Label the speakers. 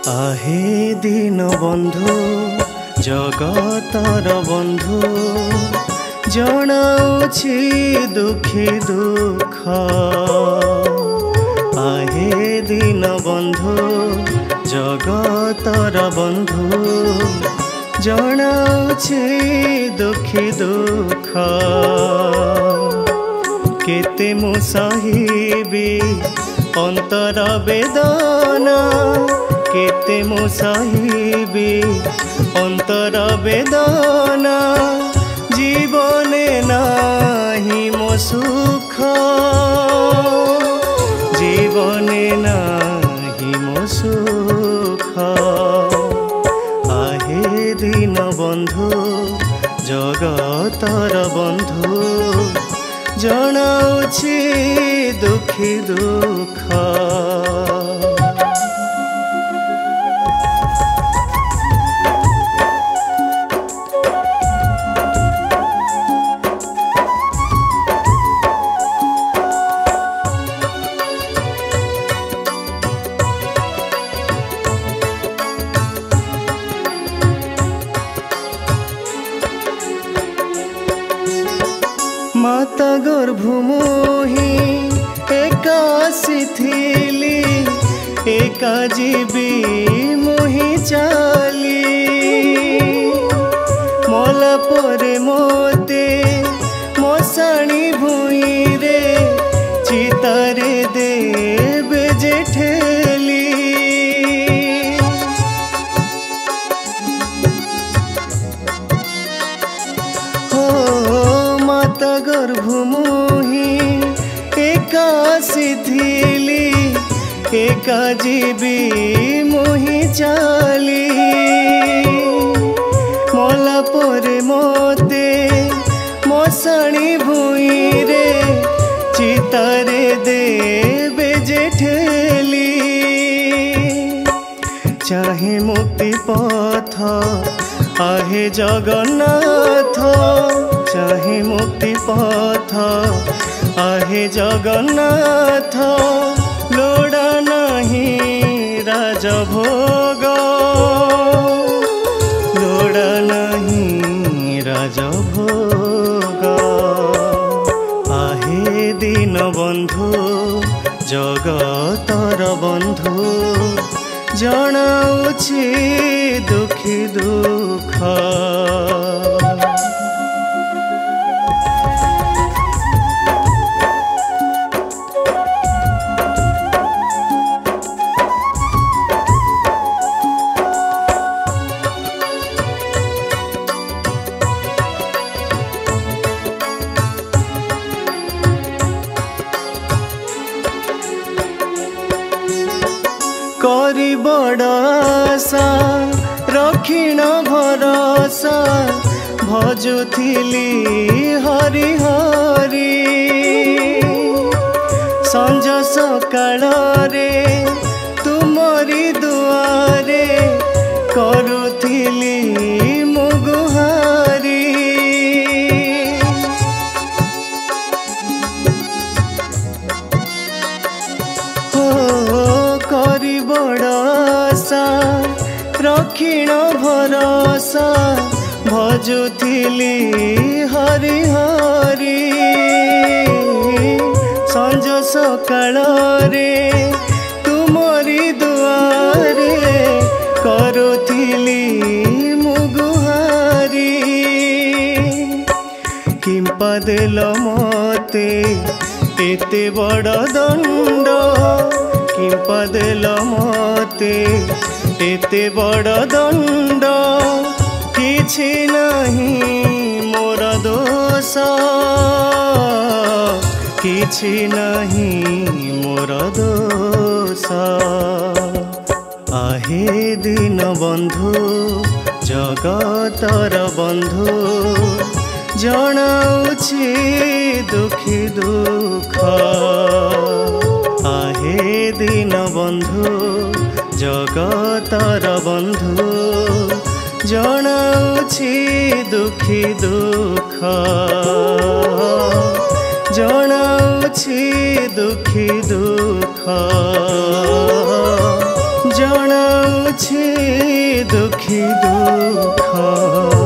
Speaker 1: आहे दीन बंधु जगतर बंधु जनाउछि दुखी दुख। आहे दीन बंधु जगतर बंधु जनाउछि दुखी दुख। केते मु सहिबी अंतर वेदना केते मु सहिबी अंतर वेदना जीवने नाही मो सुख जीवने नाही मो सुख। आहे दीन बंधु जगतर बंधु जनाउछि दुखी दुख। माता गर्भ मोहि एकासी थिली एका जीवी मोहि चाली। मला परे मोते मशाणी भूई रे चितारे देवे जे ठेली। माता गर्भ मोहि एकासी थिली एका जीवी मोहि चाली। मला परे मोते मशाणी भूई रे चितारे देवे जे ठेली। चाहे मुक्ति पथ आहे जगन्नाथ चाहे मुक्ति पथ आहे जगन्नाथ। लोड़ा नहीं राजभोग लोड़ा नहीं राजभोग। आहे दीन बंधु जगतर बंधु जनाउछि दुखी दुख। करी बड़ आशा रखिण भरोसा भजुथिली हरि हरि। संज सकाळ रे तुमरी दुआरे करुथिली मुगुहारी। करी बड़ आशा रखिण भरोसा भजुथिली हरि हरि। संज सकाळ रे तुमरी दुआरे करुथिली मुगुहारी। किंपा देल मते एते बड़ दंड किंपा देल मते एते बड़ दंड। किछि नहीं मोर दोष किछि नहीं मोर दोष। आहे दीन बंधु जगतर बंधु जनाउछि दुखी दुख। आहे दीन बंधु जगतर बंधु जनाउछि दुखी दुख। जनाउछि दुखी दुख जनाउछि ଜଣାଉଛି ଦୁଃଖୀ ଦୁଃଖ।